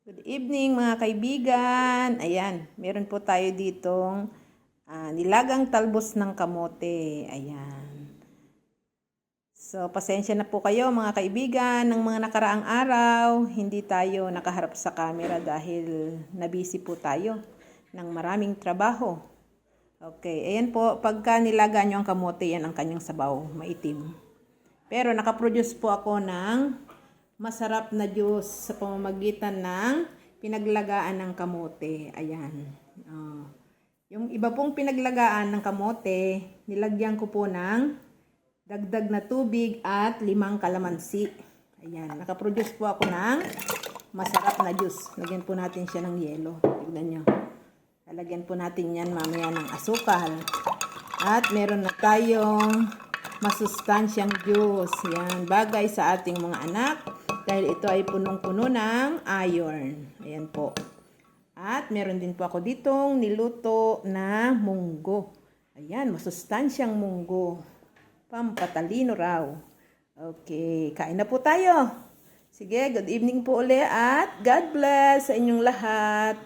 Good evening mga kaibigan. Ayan, meron po tayo ditong nilagang talbos ng kamote. Ayan. So, pasensya na po kayo mga kaibigan. Ng mga nakaraang araw, hindi tayo nakaharap sa camera dahil nabisi po tayo ng maraming trabaho. Okay, ayan po. Pagka nilaga nyo ang kamote, yan ang kanyang sabaw, maitim. Pero nakaproduce po ako ng masarap na juice sa pamamagitan ng pinaglagaan ng kamote. Ayan. Yung iba pong pinaglagaan ng kamote, nilagyan ko po ng dagdag na tubig at 5 kalamansi. Ayan. Nakaproduce po ako ng masarap na juice. Lagyan po natin siya ng yelo. Tignan nyo. Lalagyan po natin yan mamaya ng asukal. At meron na tayong masustansyang juice. Yan, bagay sa ating mga anak dahil ito ay punong-puno ng iron. Ayan po. At meron din po ako ditong niluto na munggo. Ayan, masustansyang munggo. Pampatalino raw. Okay, kain na po tayo. Sige, good evening po ulit at God bless sa inyong lahat.